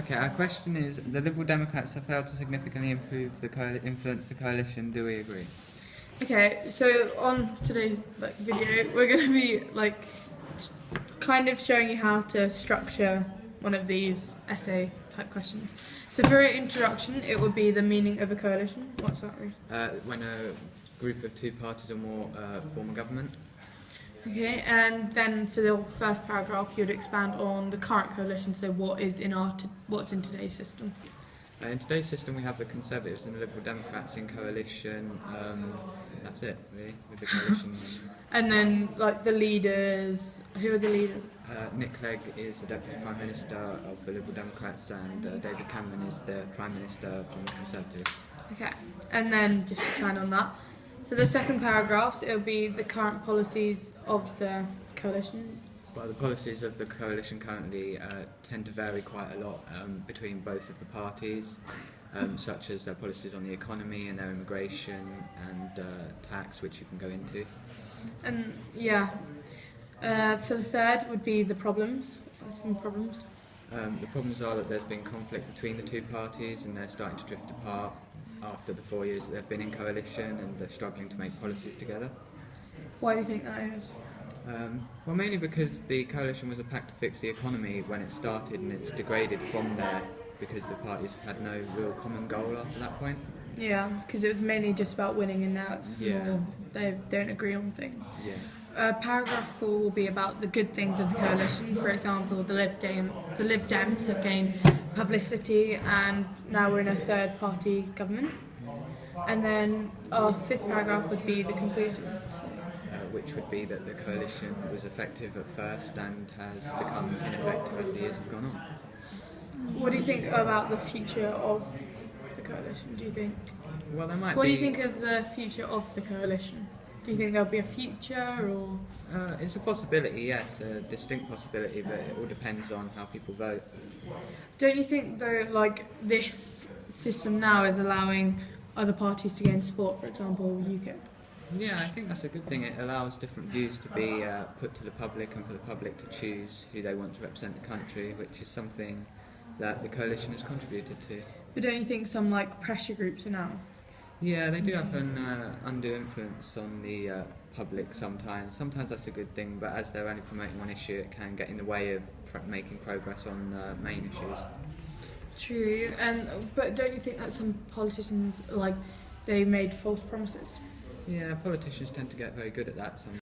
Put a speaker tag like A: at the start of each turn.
A: Okay, our question is, the Liberal Democrats have failed to significantly improve influence the coalition. Do we agree?
B: Okay, so on today's video, we're going to be kind of showing you how to structure one of these essay type questions. So for an introduction, it would be the meaning of a coalition. What's that, Reece?
A: When a group of two parties or more form a government.
B: Okay, and then for the first paragraph, you'd expand on the current coalition. So what's in today's system?
A: In today's system, we have the Conservatives and the Liberal Democrats in coalition. That's it, really, with the coalition.
B: And then, the leaders, who are the leaders?
A: Nick Clegg is the Deputy Prime Minister of the Liberal Democrats, and David Cameron is the Prime Minister from the Conservatives.
B: Okay, and then just expand on that. For the second paragraph, it will be the current policies of the coalition.
A: Well, the policies of the coalition currently tend to vary quite a lot between both of the parties, such as their policies on the economy and their immigration and tax, which you can go into.
B: And for the third would be the problems. Some problems.
A: The problems are that there's been conflict between the two parties and they're starting to drift apart after the 4 years that they've been in coalition, and they're struggling to make policies together.
B: Why do you think that is?
A: Well, mainly because the coalition was a pact to fix the economy when it started, and it's degraded from there because the parties had no real common goal after that point.
B: Yeah, because it was mainly just about winning, and now it's more they don't agree on things.
A: Yeah.
B: Paragraph 4 will be about the good things of the coalition. For example, the Lib Dems have gained publicity, and now we're in a third-party government. And then our fifth paragraph would be the conclusion.
A: Which would be that the coalition was effective at first and has become ineffective as the years have gone on.
B: What do you think about the future of the coalition, do you think?
A: Well, there might be...
B: What do you think of the future of the coalition? Do you think there'll be a future, or...?
A: It's a possibility, yes, a distinct possibility, but it all depends on how people vote.
B: Don't you think, though, this system now is allowing other parties to gain support, for example, UKIP?
A: Yeah, I think that's a good thing. It allows different views to be put to the public, and for the public to choose who they want to represent the country, which is something that the coalition has contributed to.
B: But don't you think some pressure groups are now?
A: Yeah, they do have an undue influence on the public sometimes. Sometimes that's a good thing, but as they're only promoting one issue, it can get in the way of making progress on main issues.
B: True, but don't you think that some politicians, they made false promises?
A: Yeah, politicians tend to get very good at that sometimes.